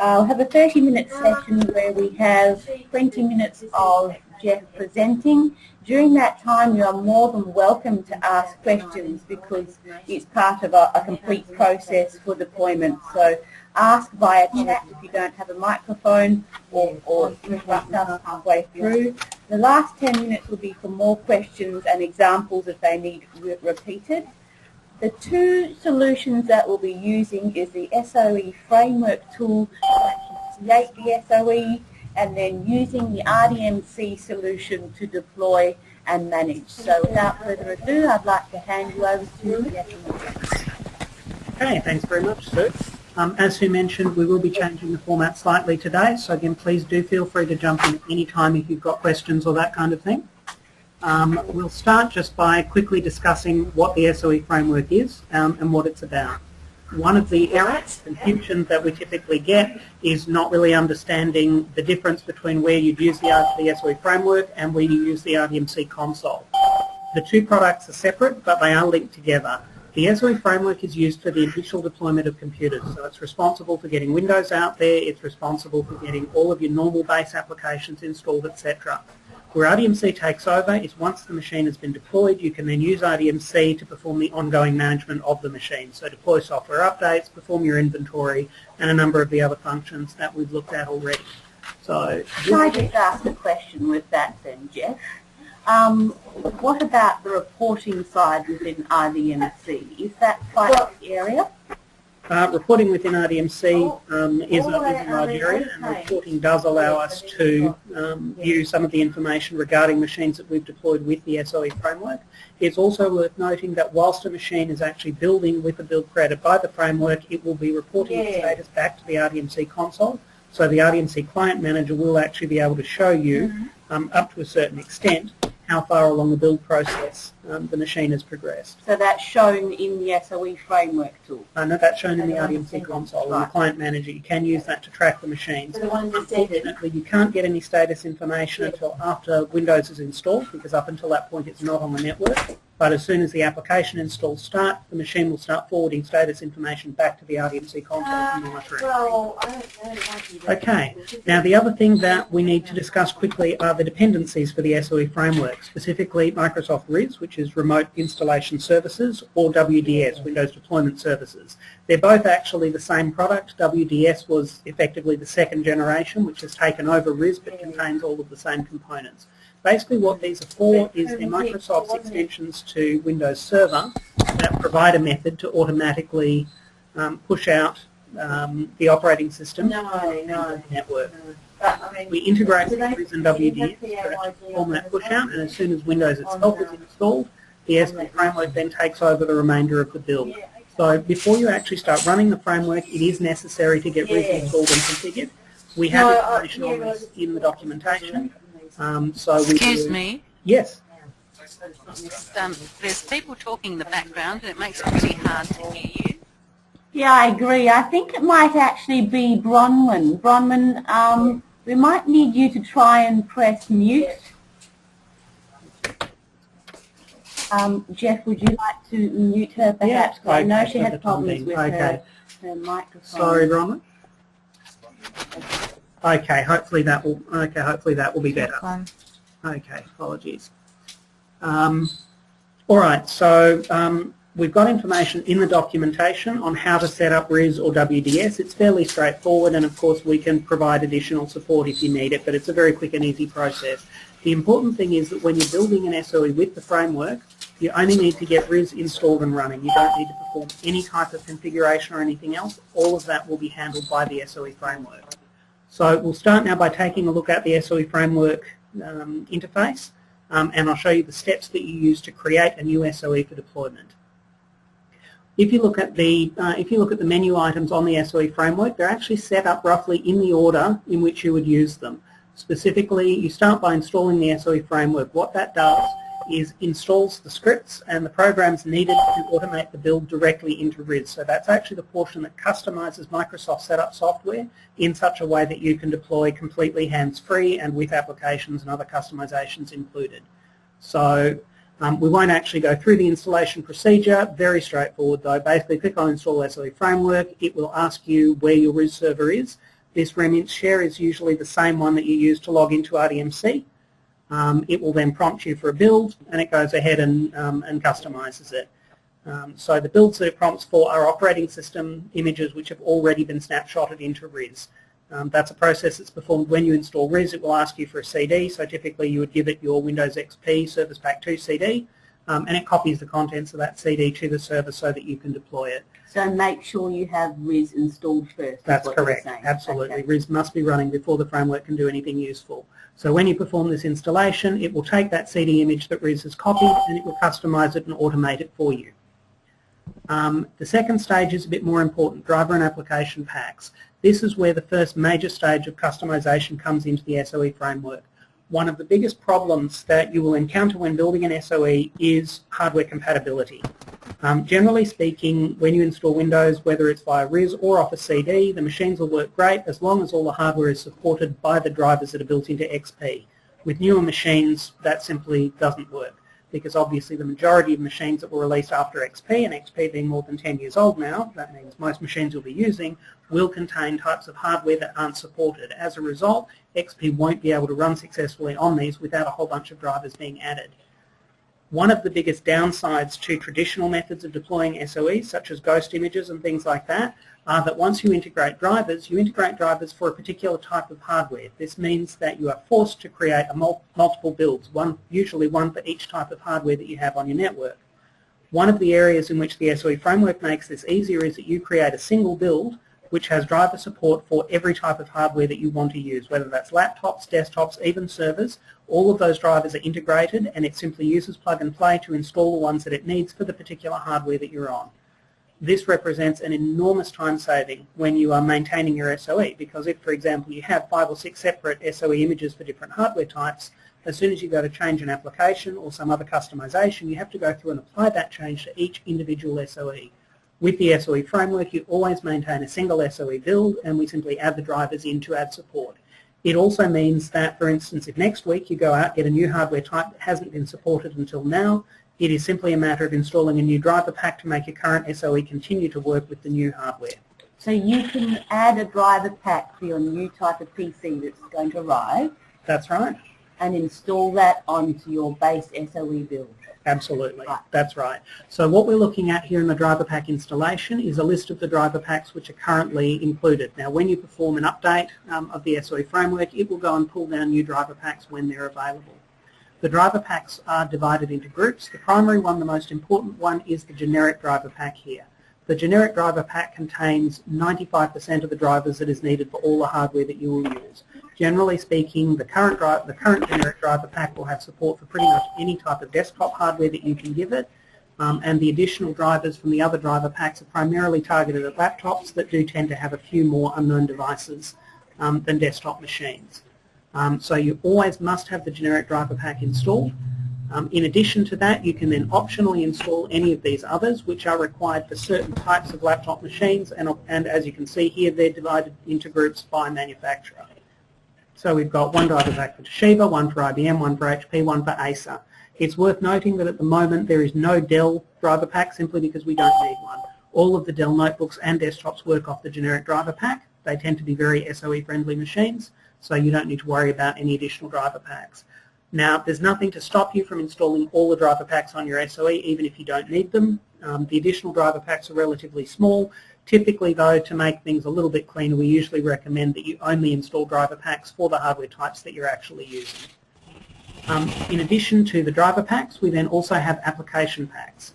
I'll have a 30-minute session where we have 20 minutes of Jeff presenting. During that time, you are more than welcome to ask questions because it's part of a complete process for deployment. So ask via chat if you don't have a microphone or interrupt us halfway through. The last 10 minutes will be for more questions and examples if they need repeated. The two solutions that we'll be using is the SOE framework tool to actually create the SOE and then using the RDMC solution to deploy and manage. So without further ado, I'd like to hand you over to Jeff. Okay, thanks very much, Sue. As Sue mentioned, we will be changing the format slightly today, so again, please do feel free to jump in at any time if you've got questions or that kind of thing. We'll start just by quickly discussing what the SOE framework is and what it's about. One of the errors and confusions that we typically get is not really understanding the difference between where you'd use the SOE framework and where you use the RDMC console. The two products are separate, but they are linked together. The SOE framework is used for the initial deployment of computers, so it's responsible for getting Windows out there, it's responsible for getting all of your normal base applications installed, etc. Where RDMC takes over is once the machine has been deployed, you can then use RDMC to perform the ongoing management of the machine. So deploy software updates, perform your inventory, and a number of the other functions that we've looked at already. So, can I just ask a question with that then, Jeff? What about the reporting side within RDMC? Is that quite an area? Reporting within RDMC is a large area, and reporting does allow us to view some of the information regarding machines that we've deployed with the SOE framework. It's also worth noting that whilst a machine is actually building with a build created by the framework, it will be reporting its status back to the RDMC console. So the RDMC client manager will actually be able to show you, up to a certain extent, how far along the build process the machine has progressed. So that's shown in the SOE framework tool? No, that's shown in the RDMC console. In the client manager, you can use that to track the machines. Unfortunately, you can't get any status information until after Windows is installed, because up until that point it's not on the network. But as soon as the application installs start, the machine will start forwarding status information back to the RDMC console for monitoring. Okay, now the other thing that we need to discuss quickly are the dependencies for the SOE framework, specifically Microsoft RIS, which is Remote Installation Services, or WDS, Windows Deployment Services. They're both actually the same product. WDS was effectively the second generation, which has taken over RIS but contains all of the same components. Basically what these are for is they're Microsoft's extensions to Windows Server that provide a method to automatically push out the operating system to the network. We integrate with RIS and WDS to perform that push out, and as soon as Windows itself is installed, the SOE framework then takes over the remainder of the build. So before you actually start running the framework, it is necessary to get RIS installed and configured. We have information on this in the documentation. Excuse me? Yes. There's people talking in the background and it makes it really hard to hear you. Yeah, I agree. I think it might actually be Bronwyn. Bronwyn, we might need you to try and press mute. Jeff, would you like to mute her perhaps? Yeah, I know she had problems with her microphone. Sorry, Bronwyn. Okay, hopefully that will be better. Okay, apologies. All right, so we've got information in the documentation on how to set up RIS or WDS. It's fairly straightforward, and of course we can provide additional support if you need it, but it's a very quick and easy process. The important thing is that when you're building an SOE with the framework, you only need to get RIS installed and running. You don't need to perform any type of configuration or anything else. All of that will be handled by the SOE framework. So we'll start now by taking a look at the SOE framework interface, and I'll show you the steps that you use to create a new SOE for deployment. If you look at the menu items on the SOE framework, they're actually set up roughly in the order in which you would use them. Specifically, you start by installing the SOE framework. What that does is installs the scripts and the programs needed to automate the build directly into RIS. So that's actually the portion that customizes Microsoft setup software in such a way that you can deploy completely hands-free and with applications and other customizations included. So we won't actually go through the installation procedure. Very straightforward though. Basically click on Install SOE Framework. It will ask you where your RIS server is. This remnant share is usually the same one that you use to log into RDMC. It will then prompt you for a build, and it goes ahead and customizes it. So the builds that it prompts for are operating system images which have already been snapshotted into RIS. That's a process that's performed when you install RIS. It will ask you for a CD, so typically you would give it your Windows XP Service Pack 2 CD, and it copies the contents of that CD to the server so that you can deploy it. So make sure you have RIS installed first. That's correct, absolutely. Okay. RIS must be running before the framework can do anything useful. So when you perform this installation, it will take that CD image that RIS has copied and it will customize it and automate it for you. The second stage is a bit more important, driver and application packs. This is where the first major stage of customization comes into the SOE framework. One of the biggest problems that you will encounter when building an SOE is hardware compatibility. Generally speaking, when you install Windows, whether it's via RIS or off a CD, the machines will work great as long as all the hardware is supported by the drivers that are built into XP. With newer machines, that simply doesn't work, because obviously the majority of machines that were released after XP, and XP being more than 10 years old now, that means most machines you'll be using, will contain types of hardware that aren't supported. As a result, XP won't be able to run successfully on these without a whole bunch of drivers being added. One of the biggest downsides to traditional methods of deploying SOEs, such as ghost images and things like that, are that once you integrate drivers for a particular type of hardware. This means that you are forced to create multiple builds, usually one for each type of hardware that you have on your network. One of the areas in which the SOE framework makes this easier is that you create a single build which has driver support for every type of hardware that you want to use, whether that's laptops, desktops, even servers. All of those drivers are integrated, and it simply uses plug and play to install the ones that it needs for the particular hardware that you're on. This represents an enormous time saving when you are maintaining your SOE, because if, for example, you have 5 or 6 separate SOE images for different hardware types, as soon as you go to change an application or some other customization, you have to go through and apply that change to each individual SOE. With the SOE framework, you always maintain a single SOE build, and we simply add the drivers in to add support. It also means that, for instance, if next week you go out, get a new hardware type that hasn't been supported until now, it is simply a matter of installing a new driver pack to make your current SOE continue to work with the new hardware. So you can add a driver pack for your new type of PC that's going to arrive. That's right. And install that onto your base SOE build. Absolutely, that's right. So what we're looking at here in the driver pack installation is a list of the driver packs which are currently included. Now when you perform an update of the SOE framework, it will go and pull down new driver packs when they're available. The driver packs are divided into groups. The primary one, the most important one, is the generic driver pack here. The generic driver pack contains 95% of the drivers that is needed for all the hardware that you will use. Generally speaking, the current generic driver pack will have support for pretty much any type of desktop hardware that you can give it, and the additional drivers from the other driver packs are primarily targeted at laptops that do tend to have a few more unknown devices than desktop machines. So you always must have the generic driver pack installed. In addition to that, you can then optionally install any of these others which are required for certain types of laptop machines, and as you can see here, they're divided into groups by manufacturer. So we've got one driver pack for Toshiba, one for IBM, one for HP, one for Acer. It's worth noting that at the moment there is no Dell driver pack simply because we don't need one. All of the Dell notebooks and desktops work off the generic driver pack. They tend to be very SOE friendly machines, so you don't need to worry about any additional driver packs. Now, there's nothing to stop you from installing all the driver packs on your SOE, even if you don't need them. The additional driver packs are relatively small. Typically, though, to make things a little bit cleaner, we usually recommend that you only install driver packs for the hardware types that you're actually using. In addition to the driver packs, we then also have application packs.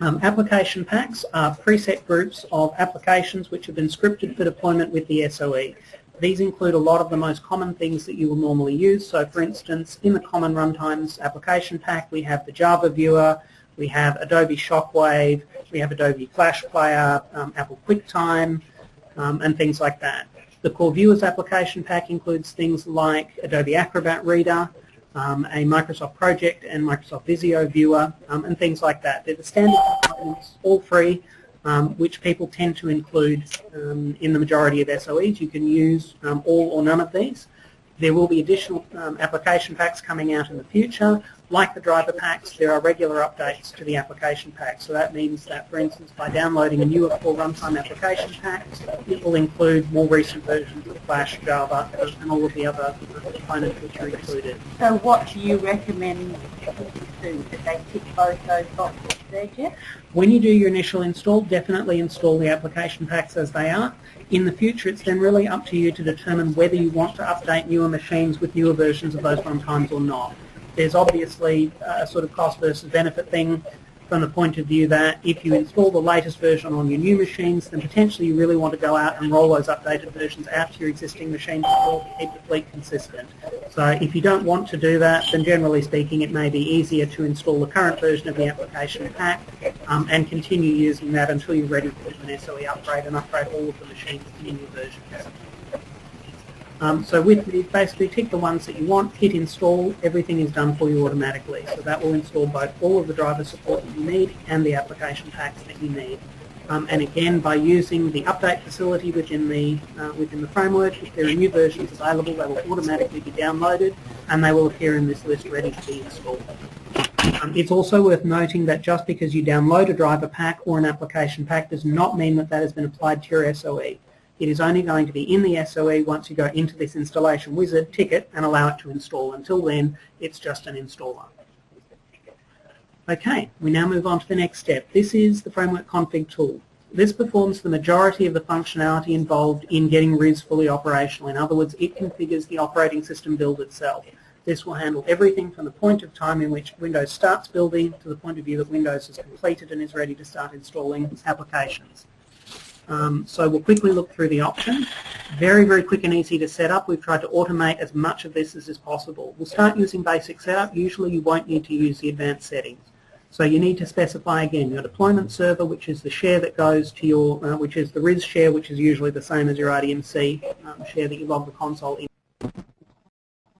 Application packs are preset groups of applications which have been scripted for deployment with the SOE. These include a lot of the most common things that you will normally use. So, for instance, in the Common Runtimes application pack, we have the Java Viewer, we have Adobe Shockwave, we have Adobe Flash Player, Apple QuickTime, and things like that. The Core Viewers application pack includes things like Adobe Acrobat Reader, a Microsoft Project and Microsoft Visio Viewer, and things like that. They're the standard components, all free, which people tend to include in the majority of SOEs. You can use all or none of these. There will be additional application packs coming out in the future. Like the driver packs, there are regular updates to the application pack. So that means that, for instance, by downloading a newer core runtime application pack, it will include more recent versions of Flash, Java, and all of the other components which are included. So what do you recommend people do? That they tick both those boxes there, Jeff? When you do your initial install, definitely install the application packs as they are. In the future, it's then really up to you to determine whether you want to update newer machines with newer versions of those runtimes or not. There's obviously a sort of cost versus benefit thing from the point of view that if you install the latest version on your new machines, then potentially you really want to go out and roll those updated versions out to your existing machines to keep the fleet consistent. So if you don't want to do that, then generally speaking it may be easier to install the current version of the application pack and continue using that until you're ready to do an SOE upgrade and upgrade all of the machines to the new versions. So with me, basically tick the ones that you want, hit install, everything is done for you automatically. So that will install both all of the driver support that you need and the application packs that you need. And again, by using the update facility within the framework, if there are new versions available, they will automatically be downloaded and they will appear in this list ready to be installed. It's also worth noting that just because you download a driver pack or an application pack does not mean that that has been applied to your SOE. It is only going to be in the SOE once you go into this installation wizard, tick it, and allow it to install. Until then, it's just an installer. Okay, we now move on to the next step. This is the Framework Config tool. This performs the majority of the functionality involved in getting RIS fully operational. In other words, it configures the operating system build itself. This will handle everything from the point of time in which Windows starts building to the point of view that Windows is completed and is ready to start installing applications. So we'll quickly look through the options. Very, very quick and easy to set up. We've tried to automate as much of this as is possible. We'll start using basic setup. Usually you won't need to use the advanced settings. So you need to specify again your deployment server, which is the share that goes to your, which is the RIS share, which is usually the same as your RDMC share that you log the console in.